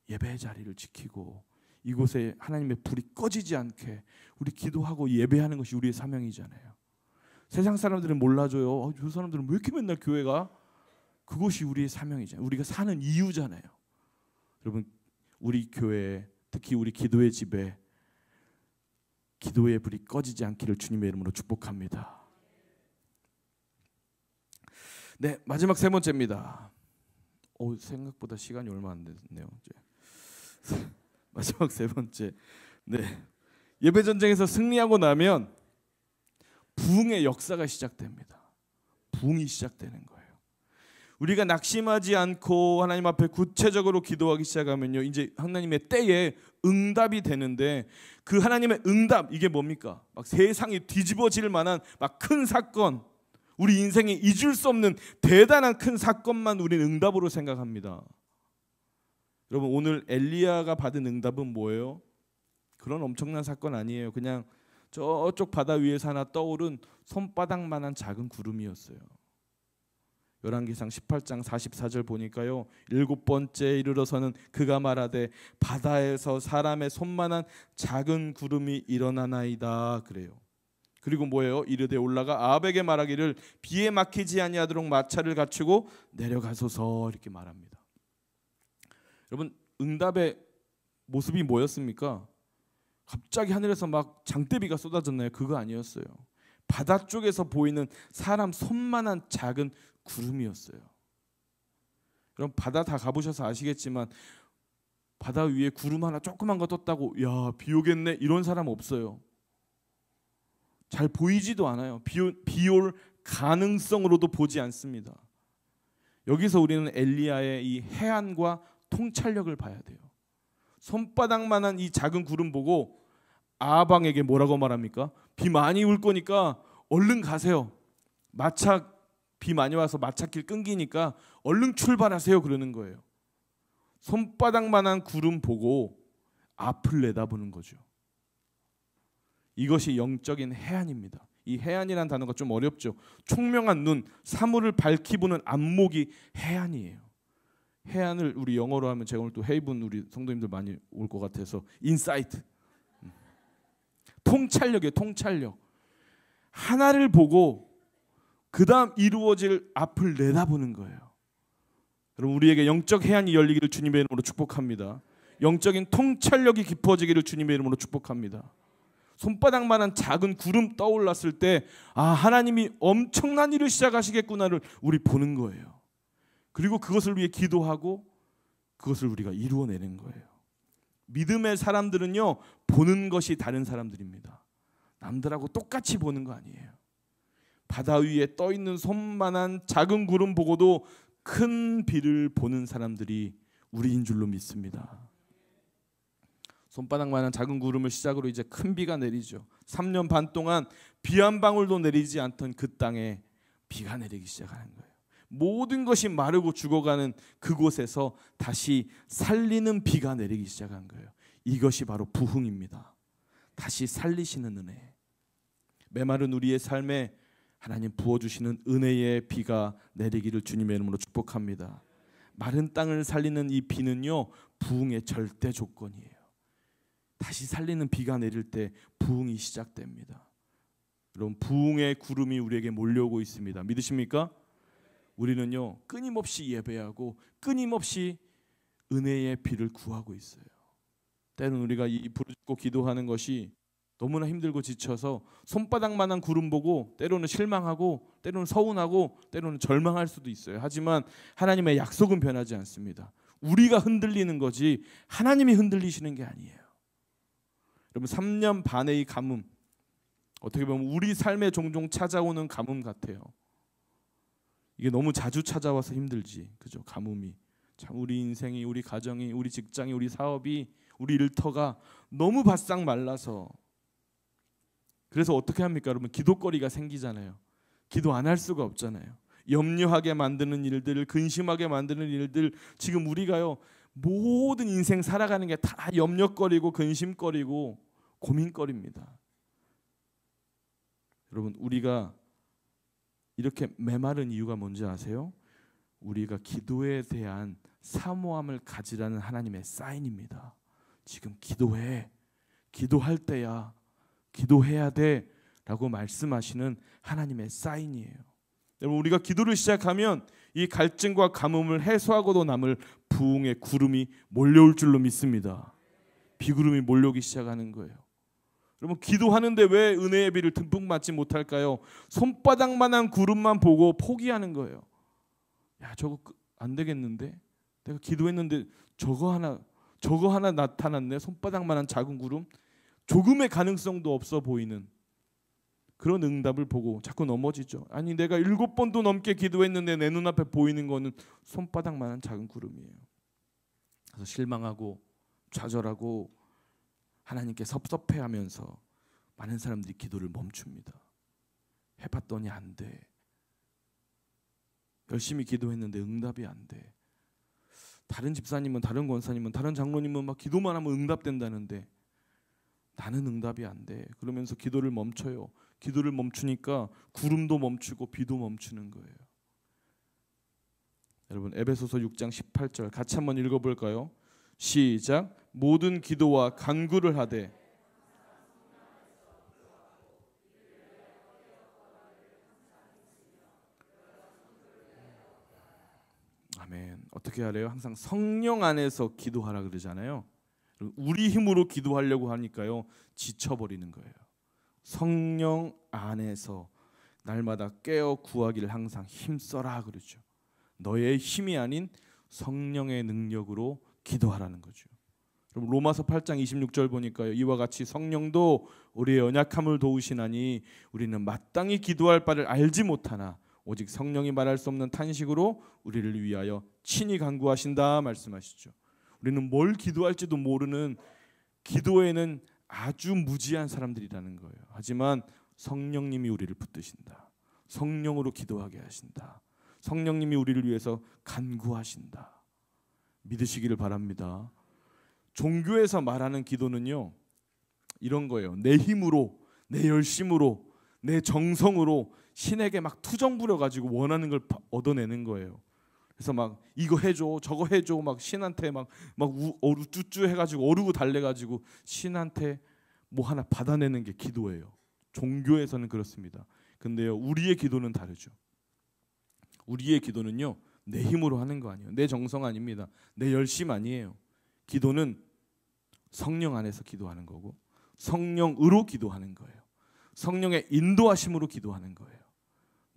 예배의 자리를 지키고 이곳에 하나님의 불이 꺼지지 않게 우리 기도하고 예배하는 것이 우리의 사명이잖아요. 세상 사람들은 몰라줘요. 저 사람들은 왜 이렇게 맨날 교회 가? 그것이 우리의 사명이잖아요. 우리가 사는 이유잖아요. 여러분, 우리 교회에, 특히 우리 기도의 집에 기도의 불이 꺼지지 않기를 주님의 이름으로 축복합니다. 네, 마지막 세 번째입니다. 생각보다 시간이 얼마 안 됐네요. 마지막 세 번째. 네, 예배 전쟁에서 승리하고 나면 부흥의 역사가 시작됩니다. 부흥이 시작되는 거예요. 우리가 낙심하지 않고 하나님 앞에 구체적으로 기도하기 시작하면요, 이제 하나님의 때에 응답이 되는데, 그 하나님의 응답, 이게 뭡니까? 막 세상이 뒤집어질 만한 막 큰 사건, 우리 인생에 잊을 수 없는 대단한 큰 사건만 우리는 응답으로 생각합니다. 여러분, 오늘 엘리야가 받은 응답은 뭐예요? 그런 엄청난 사건 아니에요. 그냥 저쪽 바다 위에서 하나 떠오른 손바닥만한 작은 구름이었어요. 열왕기상 18장 44절 보니까요, 7번째 이르러서는 그가 말하되 바다에서 사람의 손만한 작은 구름이 일어나나이다 그래요. 그리고 뭐예요? 이르되 올라가 아합에게 말하기를 비에 막히지 아니하도록 마차를 갖추고 내려가소서 이렇게 말합니다. 여러분, 응답의 모습이 뭐였습니까? 갑자기 하늘에서 막 장대비가 쏟아졌나요? 그거 아니었어요. 바다 쪽에서 보이는 사람 손만한 작은 구름이었어요. 여러분, 바다 다 가보셔서 아시겠지만 바다 위에 구름 하나 조그만 거 떴다고 야, 비 오겠네 이런 사람 없어요. 잘 보이지도 않아요. 비 올 가능성으로도 보지 않습니다. 여기서 우리는 엘리야의 이 해안과 통찰력을 봐야 돼요. 손바닥만한 이 작은 구름 보고 아방에게 뭐라고 말합니까? 비 많이 올 거니까 얼른 가세요. 비 많이 와서 마차길 끊기니까 얼른 출발하세요 그러는 거예요. 손바닥만한 구름 보고 앞을 내다보는 거죠. 이것이 영적인 해안입니다. 이 해안이라는 단어가 좀 어렵죠. 총명한 눈, 사물을 밝히 보는 안목이 해안이에요. 해안을 우리 영어로 하면, 제가 오늘 또 헤이븐 우리 성도님들 많이 올 것 같아서 인사이트, 통찰력이에요. 통찰력. 하나를 보고 그 다음 이루어질 앞을 내다보는 거예요. 여러분, 우리에게 영적 해안이 열리기를 주님의 이름으로 축복합니다. 영적인 통찰력이 깊어지기를 주님의 이름으로 축복합니다. 손바닥만한 작은 구름 떠올랐을 때 하나님이 엄청난 일을 시작하시겠구나를 우리 보는 거예요. 그리고 그것을 위해 기도하고 그것을 우리가 이루어내는 거예요. 믿음의 사람들은요, 보는 것이 다른 사람들입니다. 남들하고 똑같이 보는 거 아니에요. 바다 위에 떠 있는 손만한 작은 구름 보고도 큰 비를 보는 사람들이 우리인 줄로 믿습니다. 손바닥만한 작은 구름을 시작으로 이제 큰 비가 내리죠. 3년 반 동안 비 한 방울도 내리지 않던 그 땅에 비가 내리기 시작하는 거예요. 모든 것이 마르고 죽어가는 그곳에서 다시 살리는 비가 내리기 시작한 거예요. 이것이 바로 부흥입니다. 다시 살리시는 은혜. 메마른 우리의 삶에 하나님 부어주시는 은혜의 비가 내리기를 주님의 이름으로 축복합니다. 마른 땅을 살리는 이 비는요, 부흥의 절대 조건이에요. 다시 살리는 비가 내릴 때 부흥이 시작됩니다. 여러분, 부흥의 구름이 우리에게 몰려오고 있습니다. 믿으십니까? 우리는요, 끊임없이 예배하고 끊임없이 은혜의 비를 구하고 있어요. 때로는 우리가 이 부르짖고 기도하는 것이 너무나 힘들고 지쳐서 손바닥만한 구름 보고 때로는 실망하고 때로는 서운하고 때로는 절망할 수도 있어요. 하지만 하나님의 약속은 변하지 않습니다. 우리가 흔들리는 거지 하나님이 흔들리시는 게 아니에요. 여러분, 3년 반의 이 가뭄, 어떻게 보면 우리 삶에 종종 찾아오는 가뭄 같아요. 이게 너무 자주 찾아와서 힘들지, 그죠? 가뭄이 참 우리 인생이, 우리 가정이, 우리 직장이, 우리 사업이, 우리 일터가 너무 바싹 말라서, 그래서 어떻게 합니까? 여러분, 기도거리가 생기잖아요. 기도 안 할 수가 없잖아요. 염려하게 만드는 일들, 근심하게 만드는 일들, 지금 우리가요, 모든 인생 살아가는 게 다 염려거리고 근심거리고 고민거리입니다. 여러분, 우리가 이렇게 메마른 이유가 뭔지 아세요? 우리가 기도에 대한 사모함을 가지라는 하나님의 사인입니다. 지금 기도해, 기도할 때야, 기도해야 돼 라고 말씀하시는 하나님의 사인이에요. 여러분, 우리가 기도를 시작하면 이 갈증과 가뭄을 해소하고도 남을 부흥의 구름이 몰려올 줄로 믿습니다. 비구름이 몰려오기 시작하는 거예요. 여러분, 기도하는데 왜 은혜의 비를 듬뿍 맞지 못할까요? 손바닥만한 구름만 보고 포기하는 거예요. 야, 저거 안 되겠는데? 내가 기도했는데 저거 하나 나타났네. 손바닥만한 작은 구름. 조금의 가능성도 없어 보이는 그런 응답을 보고 자꾸 넘어지죠. 아니, 내가 7번도 넘게 기도했는데 내 눈앞에 보이는 거는 손바닥만한 작은 구름이에요. 그래서 실망하고 좌절하고 하나님께 섭섭해하면서 많은 사람들이 기도를 멈춥니다. 해봤더니 안 돼. 열심히 기도했는데 응답이 안 돼. 다른 집사님은, 다른 권사님은, 다른 장로님은 막 기도만 하면 응답된다는데 나는 응답이 안 돼. 그러면서 기도를 멈춰요. 기도를 멈추니까 구름도 멈추고 비도 멈추는 거예요. 여러분, 에베소서 6장 18절 같이 한번 읽어볼까요? 시작. 모든 기도와 간구를 하되. 아멘. 어떻게 하래요? 항상 성령 안에서 기도하라 그러잖아요. 우리 힘으로 기도하려고 하니까요, 지쳐버리는 거예요. 성령 안에서 날마다 깨어 구하기를 항상 힘써라 그러죠. 너의 힘이 아닌 성령의 능력으로 기도하라는 거죠. 그럼 로마서 8장 26절 보니까요, 이와 같이 성령도 우리의 연약함을 도우시나니 우리는 마땅히 기도할 바를 알지 못하나 오직 성령이 말할 수 없는 탄식으로 우리를 위하여 친히 간구하신다 말씀하시죠. 우리는 뭘 기도할지도 모르는, 기도에는 아주 무지한 사람들이라는 거예요. 하지만 성령님이 우리를 붙드신다. 성령으로 기도하게 하신다. 성령님이 우리를 위해서 간구하신다. 믿으시기를 바랍니다. 종교에서 말하는 기도는요, 이런 거예요. 내 힘으로, 내 열심으로, 내 정성으로 신에게 막 투정 부려가지고 원하는 걸 얻어내는 거예요. 그래서 막 이거 해줘, 저거 해줘, 막 신한테 막 어루쭈쭈 해가지고 어르고 달래가지고 신한테 뭐 하나 받아내는 게 기도예요. 종교에서는 그렇습니다. 근데요, 우리의 기도는 다르죠. 우리의 기도는요, 내 힘으로 하는 거 아니에요. 내 정성 아닙니다. 내 열심 아니에요. 기도는 성령 안에서 기도하는 거고 성령으로 기도하는 거예요. 성령의 인도하심으로 기도하는 거예요.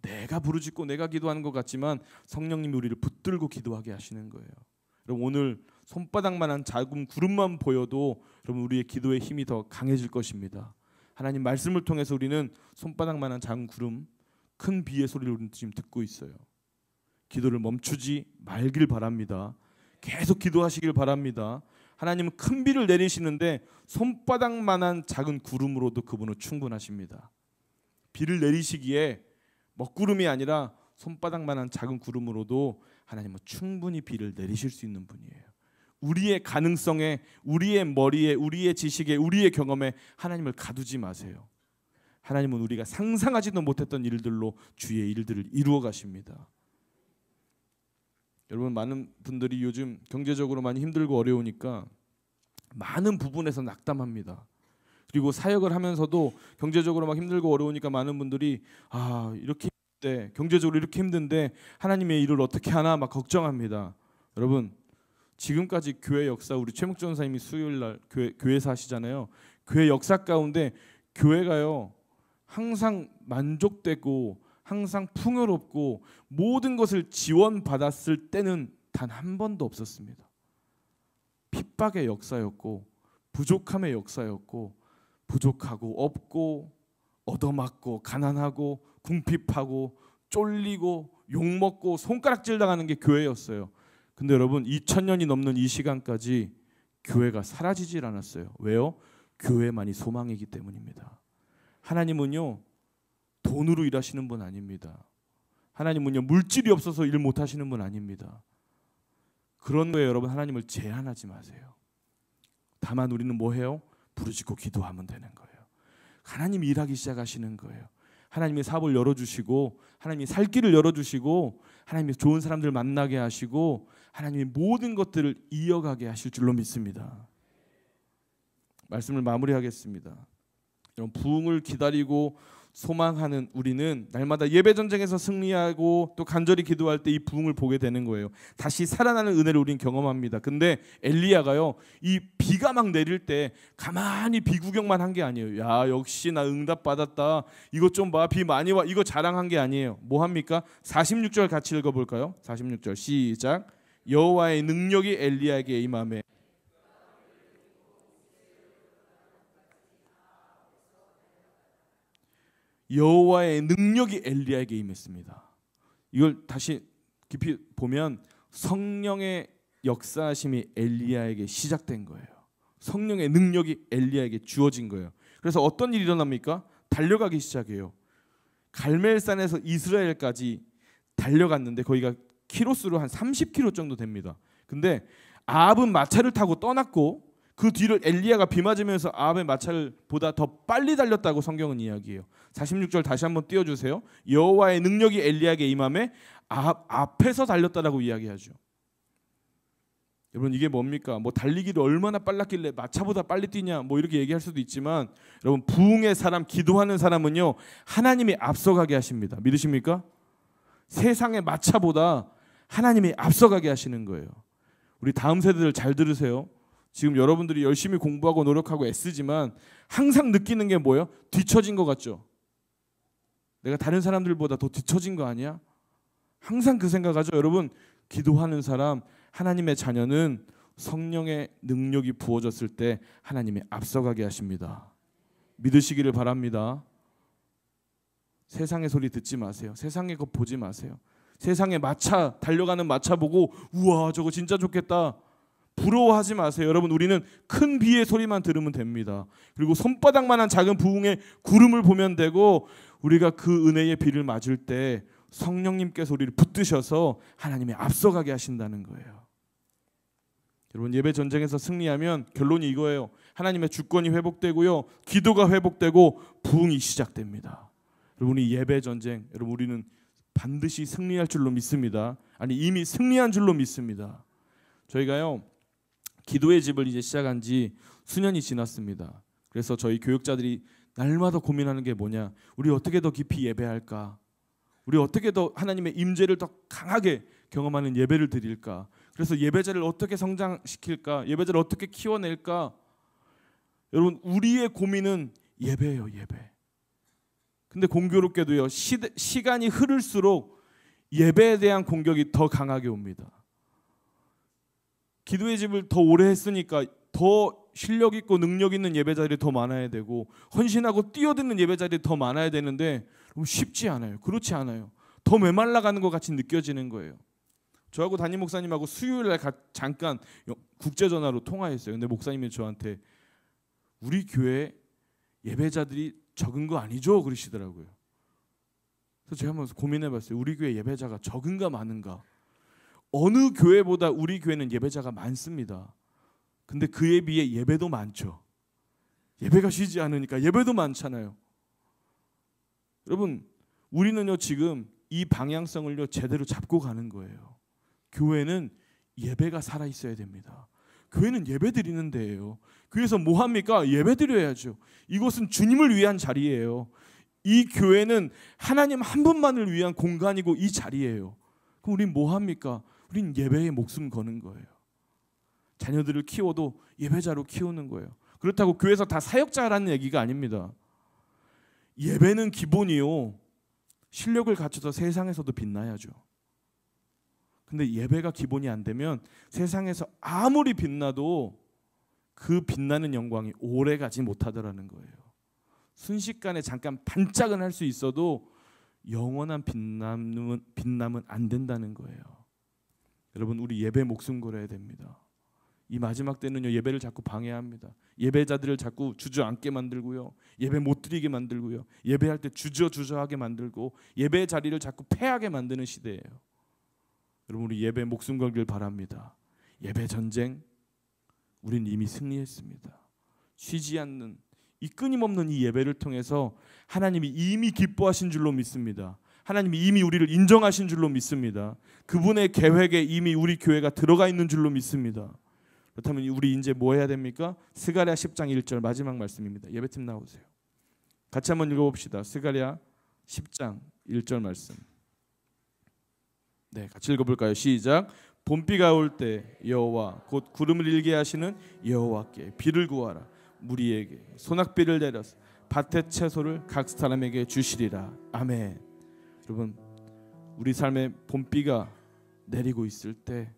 내가 부르짖고 내가 기도하는 것 같지만 성령님이 우리를 붙들고 기도하게 하시는 거예요. 여러분, 오늘 손바닥만한 작은 구름만 보여도 여러분 우리의 기도의 힘이 더 강해질 것입니다. 하나님 말씀을 통해서 우리는 손바닥만한 작은 구름, 큰 비의 소리를 우리는 지금 듣고 있어요. 기도를 멈추지 말길 바랍니다. 계속 기도하시길 바랍니다. 하나님은 큰 비를 내리시는데 손바닥만한 작은 구름으로도 그분은 충분하십니다. 비를 내리시기에 먹구름이 아니라 손바닥만한 작은 구름으로도 하나님은 충분히 비를 내리실 수 있는 분이에요. 우리의 가능성에, 우리의 머리에, 우리의 지식에, 우리의 경험에 하나님을 가두지 마세요. 하나님은 우리가 상상하지도 못했던 일들로 주의 일들을 이루어 가십니다. 여러분, 많은 분들이 요즘 경제적으로 많이 힘들고 어려우니까 많은 부분에서 낙담합니다. 그리고 사역을 하면서도 경제적으로 막 힘들고 어려우니까 많은 분들이 이렇게 힘든데, 경제적으로 이렇게 힘든데 하나님의 일을 어떻게 하나 막 걱정합니다. 여러분, 지금까지 교회 역사, 우리 최묵전 선생님이 수요일 날 교회사 하시잖아요. 교회 역사 가운데 교회가요 항상 만족되고 항상 풍요롭고 모든 것을 지원받았을 때는 단 한 번도 없었습니다. 핍박의 역사였고 부족함의 역사였고, 부족하고 없고 얻어맞고 가난하고 궁핍하고 쫄리고 욕먹고 손가락질 당하는 게 교회였어요. 근데 여러분, 2000년이 넘는 이 시간까지 교회가 사라지질 않았어요. 왜요? 교회만이 소망이기 때문입니다. 하나님은요 돈으로 일하시는 분 아닙니다. 하나님은요 물질이 없어서 일 못하시는 분 아닙니다. 그런 거에 여러분 하나님을 제한하지 마세요. 다만 우리는 뭐 해요? 부르짖고 기도하면 되는 거예요. 하나님이 일하기 시작하시는 거예요. 하나님이 사업을 열어주시고, 하나님이 살 길을 열어주시고, 하나님이 좋은 사람들 만나게 하시고, 하나님이 모든 것들을 이어가게 하실 줄로 믿습니다. 말씀을 마무리하겠습니다. 여러분, 부흥을 기다리고 소망하는 우리는 날마다 예배 전쟁에서 승리하고 또 간절히 기도할 때 이 부흥을 보게 되는 거예요. 다시 살아나는 은혜를 우리는 경험합니다. 근데 엘리야가요 이 비가 막 내릴 때 가만히 비 구경만 한 게 아니에요. 야, 역시 나 응답 받았다. 이것 좀 봐, 비 많이 와. 이거 자랑한 게 아니에요. 뭐 합니까? 46절 같이 읽어볼까요? 46절 시작. 여호와의 능력이 엘리야에게 임하매 여호와의 능력이 엘리야에게 임했습니다. 이걸 다시 깊이 보면 성령의 역사하심이 엘리야에게 시작된 거예요. 성령의 능력이 엘리야에게 주어진 거예요. 그래서 어떤 일이 일어납니까? 달려가기 시작해요. 갈멜산에서 이스라엘까지 달려갔는데 거기가 키로수로 한 30km 정도 됩니다. 근데 아합은 마차를 타고 떠났고 그 뒤를 엘리야가 비 맞으면서 아합의 마차보다 더 빨리 달렸다고 성경은 이야기해요. 46절 다시 한번 띄워주세요. 여호와의 능력이 엘리야에게 임하매 아합 앞에서 달렸다라고 이야기하죠. 여러분, 이게 뭡니까? 뭐 달리기를 얼마나 빨랐길래 마차보다 빨리 뛰냐 뭐 이렇게 얘기할 수도 있지만, 여러분, 부흥의 사람, 기도하는 사람은요 하나님이 앞서가게 하십니다. 믿으십니까? 세상의 마차보다 하나님이 앞서가게 하시는 거예요. 우리 다음 세대들 잘 들으세요. 지금 여러분들이 열심히 공부하고 노력하고 애쓰지만 항상 느끼는 게 뭐예요? 뒤처진 것 같죠? 내가 다른 사람들보다 더 뒤처진 거 아니야? 항상 그 생각하죠. 여러분, 기도하는 사람, 하나님의 자녀는 성령의 능력이 부어졌을 때 하나님이 앞서가게 하십니다. 믿으시기를 바랍니다. 세상의 소리 듣지 마세요. 세상의 것 보지 마세요. 세상에 마차, 달려가는 마차 보고 우와 저거 진짜 좋겠다 부러워하지 마세요. 여러분, 우리는 큰 비의 소리만 들으면 됩니다. 그리고 손바닥만한 작은 부흥의 구름을 보면 되고, 우리가 그 은혜의 비를 맞을 때 성령님께서 우리를 붙드셔서 하나님이 앞서가게 하신다는 거예요. 여러분, 예배 전쟁에서 승리하면 결론이 이거예요. 하나님의 주권이 회복되고요, 기도가 회복되고 부흥이 시작됩니다. 여러분, 이 예배 전쟁, 여러분 우리는 반드시 승리할 줄로 믿습니다. 아니, 이미 승리한 줄로 믿습니다. 저희가요 기도의 집을 이제 시작한 지 수년이 지났습니다. 그래서 저희 교육자들이 날마다 고민하는 게 뭐냐, 우리 어떻게 더 깊이 예배할까, 우리 어떻게 더 하나님의 임재를 더 강하게 경험하는 예배를 드릴까, 그래서 예배자를 어떻게 성장시킬까, 예배자를 어떻게 키워낼까. 여러분, 우리의 고민은 예배예요, 예배. 근데 공교롭게도요 시간이 흐를수록 예배에 대한 공격이 더 강하게 옵니다. 기도의 집을 더 오래 했으니까 더 실력 있고 능력 있는 예배자들이 더 많아야 되고 헌신하고 뛰어드는 예배자들이 더 많아야 되는데 쉽지 않아요. 그렇지 않아요. 더 메말라가는 것 같이 느껴지는 거예요. 저하고 담임 목사님하고 수요일날 잠깐 국제전화로 통화했어요. 근데 목사님이 저한테 우리 교회 예배자들이 적은 거 아니죠? 그러시더라고요. 그래서 제가 한번 고민해봤어요. 우리 교회 예배자가 적은가 많은가? 어느 교회보다 우리 교회는 예배자가 많습니다. 근데 그에 비해 예배도 많죠. 예배가 쉬지 않으니까 예배도 많잖아요. 여러분, 우리는요 지금 이 방향성을요 제대로 잡고 가는 거예요. 교회는 예배가 살아 있어야 됩니다. 교회는 예배 드리는 데예요. 교회에서 뭐 합니까? 예배 드려야죠. 이곳은 주님을 위한 자리예요. 이 교회는 하나님 한 분만을 위한 공간이고 이 자리예요. 그럼 우린 뭐 합니까? 우린 예배에 목숨 거는 거예요. 자녀들을 키워도 예배자로 키우는 거예요. 그렇다고 교회에서 다 사역자라는 얘기가 아닙니다. 예배는 기본이요. 실력을 갖춰서 세상에서도 빛나야죠. 근데 예배가 기본이 안 되면 세상에서 아무리 빛나도 그 빛나는 영광이 오래 가지 못하더라는 거예요. 순식간에 잠깐 반짝은 할 수 있어도 영원한 빛남은 안 된다는 거예요. 여러분, 우리 예배 목숨 걸어야 됩니다. 이 마지막 때는요 예배를 자꾸 방해합니다. 예배자들을 자꾸 주저앉게 만들고요, 예배 못 드리게 만들고요, 예배할 때 주저하게 만들고 예배의 자리를 자꾸 패하게 만드는 시대예요. 여러분, 우리 예배 목숨 걸길 바랍니다. 예배 전쟁 우린 이미 승리했습니다. 쉬지 않는 이 끊임없는 이 예배를 통해서 하나님이 이미 기뻐하신 줄로 믿습니다. 하나님이 이미 우리를 인정하신 줄로 믿습니다. 그분의 계획에 이미 우리 교회가 들어가 있는 줄로 믿습니다. 그렇다면 우리 이제 뭐 해야 됩니까? 스가랴 10장 1절 마지막 말씀입니다. 예배팀 나오세요. 같이 한번 읽어봅시다. 스가랴 10장 1절 말씀. 네, 같이 읽어볼까요? 시작. 봄비가 올 때 여호와 곧 구름을 일게 하시는 여호와께 비를 구하라. 무리에게 소낙비를 내려서 밭의 채소를 각 사람에게 주시리라. 아멘. 여러분, 우리 삶에 봄비가 내리고 있을 때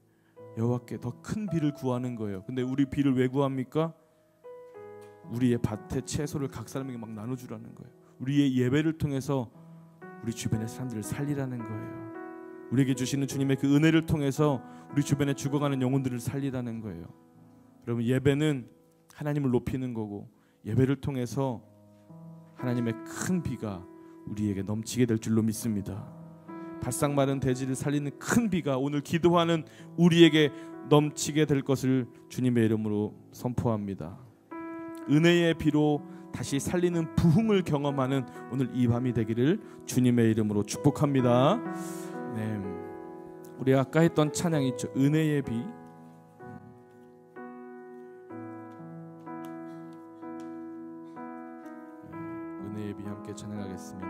여호와께 더 큰 비를 구하는 거예요. 근데 우리 비를 왜 구합니까? 우리의 밭의 채소를 각 사람에게 막 나눠주라는 거예요. 우리의 예배를 통해서 우리 주변의 사람들을 살리라는 거예요. 우리에게 주시는 주님의 그 은혜를 통해서 우리 주변에 죽어가는 영혼들을 살리라는 거예요. 여러분, 예배는 하나님을 높이는 거고 예배를 통해서 하나님의 큰 비가 우리에게 넘치게 될 줄로 믿습니다. 바싹 마른 대지를 살리는 큰 비가 오늘 기도하는 우리에게 넘치게 될 것을 주님의 이름으로 선포합니다. 은혜의 비로 다시 살리는 부흥을 경험하는 오늘 이 밤이 되기를 주님의 이름으로 축복합니다. 네, 우리 아까 했던 찬양 있죠? 은혜의 비. 은혜의 비 함께 찬양하겠습니다.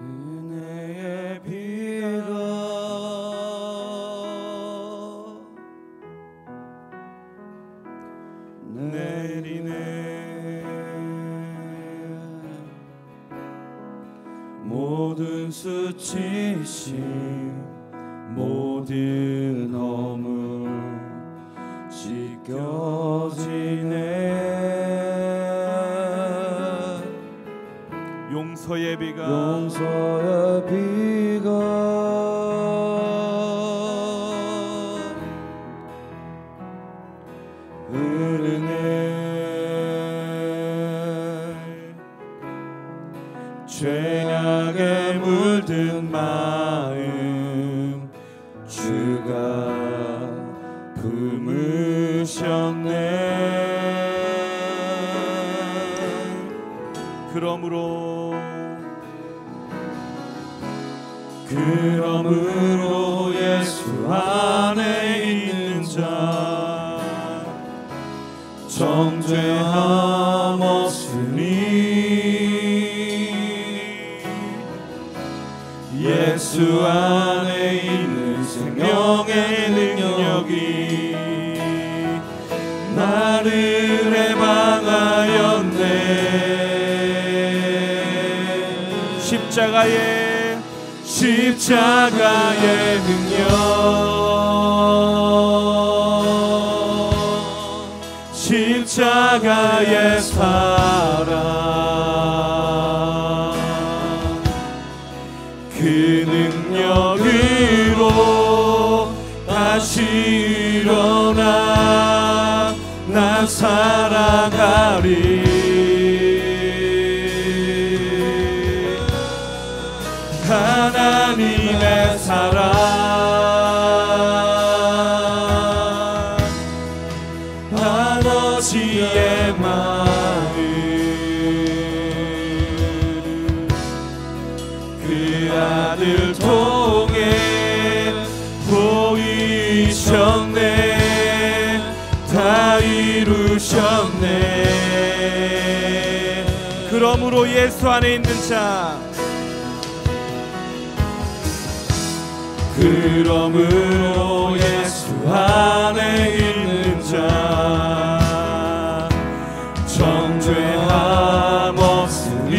은혜의 비가 내리네. 모든 수치심 모든 허물 씻겨지네. 용서의 비가 흐르네. 죄악에 물든 마음 주가 품으셨네. 그러므로 예수 안에 있는 자 정죄함 없으니 예수 안에 있는 생명의 능력이 나를 해방하였네. 십자가의 능력 십자가의 사랑 그 능력으로 다시 일어나 나 사랑하리. 하나님의 사랑 아버지의 마음 그 아들 통해 보이셨네. 다 이루셨네. 그러므로 예수 안에 있는 자, 그러므로 예수 안에 있는 자 정죄함 없으니.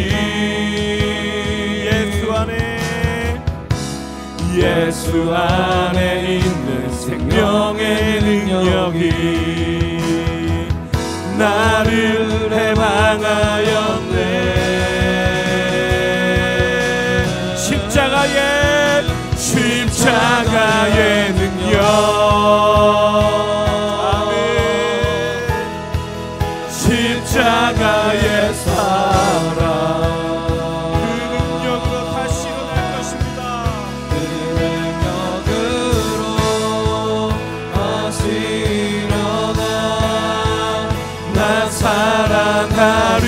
예수 안에 있는 생명의 능력이 나를 해방하였네. 십자가의 능력, 아멘. 십자가의 사랑 그 능력으로 다시 일어날 것입니다. 그 능력으로 다시 일어나 나 사랑하리.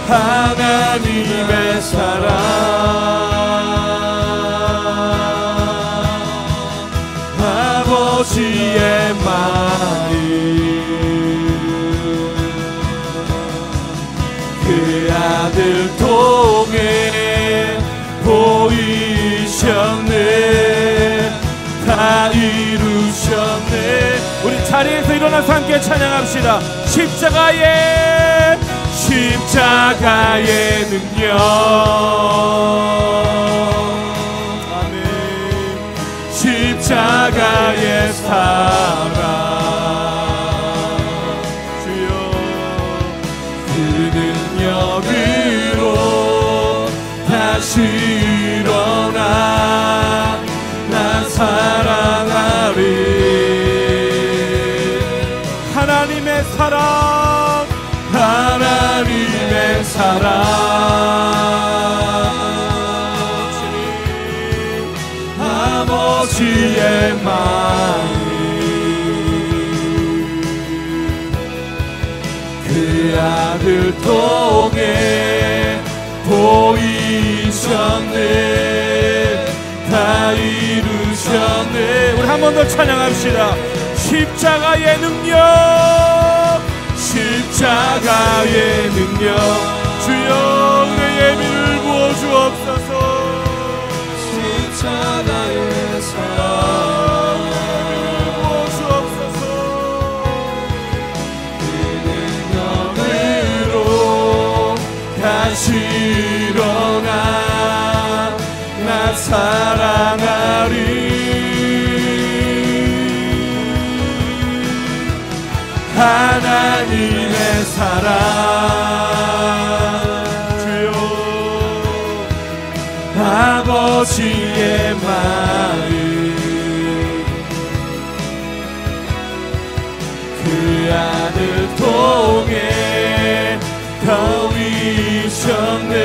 하나님의 사랑 아버지의 마음 그 아들 통해 보이셨네. 다 이루셨네. 우리 자리에서 일어나서 함께 찬양합시다. 십자가의 능력, 아멘. 십자가의 사랑 주여 그 능력으로 다시 일어나 나 사랑하리. 하나님의 사랑, 하나님의 사랑 아버지의 마음 그 아들 통해 보이셨네. 다 이루셨네. 우리 한 번 더 찬양합시다. 십자가의 능력, 십자가의 능력 주여 은혜의 비를 부어 주옵소서. 십자가의 사랑 부어 주옵소서. 그 능력으로 다시 일어나 나 사랑하리. 하나님의 사랑 주여 아버지의 마음 그 아들 통해 보이셨네.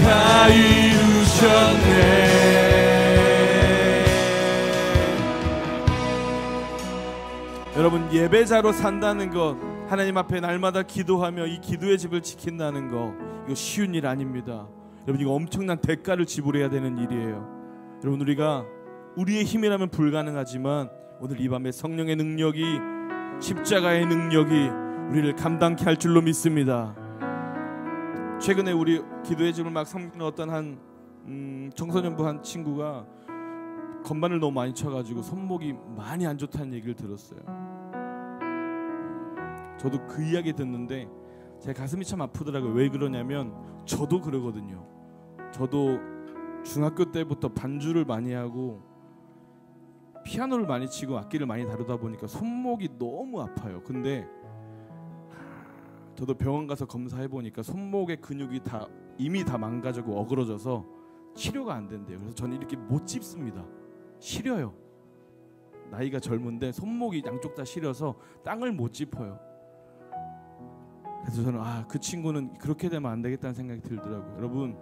다 이루셨네. 여러분, 예배자로 산다는 것, 하나님 앞에 날마다 기도하며 이 기도의 집을 지킨다는 거, 이거 쉬운 일 아닙니다. 여러분, 이거 엄청난 대가를 지불해야 되는 일이에요. 여러분, 우리가 우리의 힘이라면 불가능하지만 오늘 이 밤에 성령의 능력이, 십자가의 능력이 우리를 감당케 할 줄로 믿습니다. 최근에 우리 기도의 집을 막 섬기는 어떤 한 청소년부 한 친구가 건반을 너무 많이 쳐가지고 손목이 많이 안 좋다는 얘기를 들었어요. 저도 그 이야기 듣는데 제 가슴이 참 아프더라고요. 왜 그러냐면 저도 피아노를 많이 치고 악기를 많이 다루다 보니까 손목이 너무 아파요. 근데 저도 병원 가서 검사해 보니까 손목의 근육이 이미 다 망가지고 어그러져서 치료가 안 된대요. 그래서 저는 이렇게 못 짚습니다. 시려요. 나이가 젊은데 손목이 양쪽 다 시려서 땅을 못 짚어요. 그래서 저는 그 친구는 그렇게 되면 안 되겠다는 생각이 들더라고요. 여러분,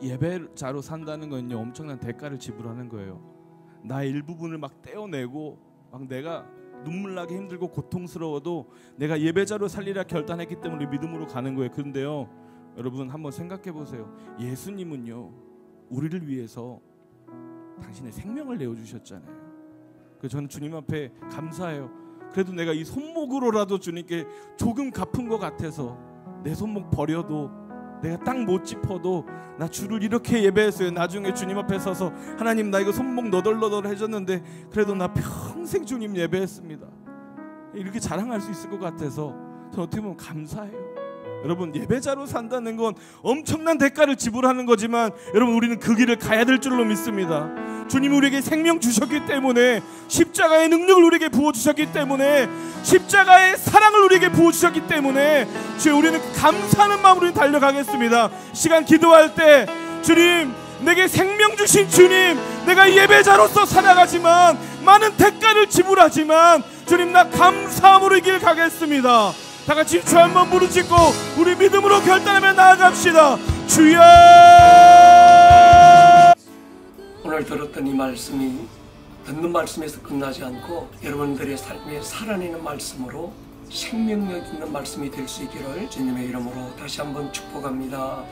예배자로 산다는 건요, 엄청난 대가를 지불하는 거예요. 나의 일부분을 막 떼어내고 막 내가 눈물 나게 힘들고 고통스러워도 내가 예배자로 살리라 결단했기 때문에 믿음으로 가는 거예요. 그런데요, 여러분 한번 생각해 보세요. 예수님은요, 우리를 위해서 당신의 생명을 내어주셨잖아요. 그래서 저는 주님 앞에 감사해요. 그래도 내가 이 손목으로라도 주님께 조금 갚은 것 같아서 내 손목 버려도 내가 땅 못 짚어도 나 주를 이렇게 예배했어요. 나중에 주님 앞에 서서 하나님 나 이거 손목 너덜너덜 해졌는데 그래도 나 평생 주님 예배했습니다. 이렇게 자랑할 수 있을 것 같아서 저 어떻게 보면 감사해요. 여러분, 예배자로 산다는 건 엄청난 대가를 지불하는 거지만 여러분, 우리는 그 길을 가야 될 줄로 믿습니다. 주님이 우리에게 생명 주셨기 때문에, 십자가의 능력을 우리에게 부어주셨기 때문에, 십자가의 사랑을 우리에게 부어주셨기 때문에 주여, 우리는 감사하는 마음으로 달려가겠습니다. 시간 기도할 때 주님, 내게 생명 주신 주님, 내가 예배자로서 살아가지만 많은 대가를 지불하지만 주님, 나 감사함으로 이 길 가겠습니다. 다 같이 주 한번 부르짖고 우리 믿음으로 결단하며 나아갑시다. 주여! 오늘 들었던 이 말씀이 듣는 말씀에서 끝나지 않고 여러분들의 삶에 살아내는 말씀으로 생명력 있는 말씀이 될 수 있기를 주님의 이름으로 다시 한번 축복합니다.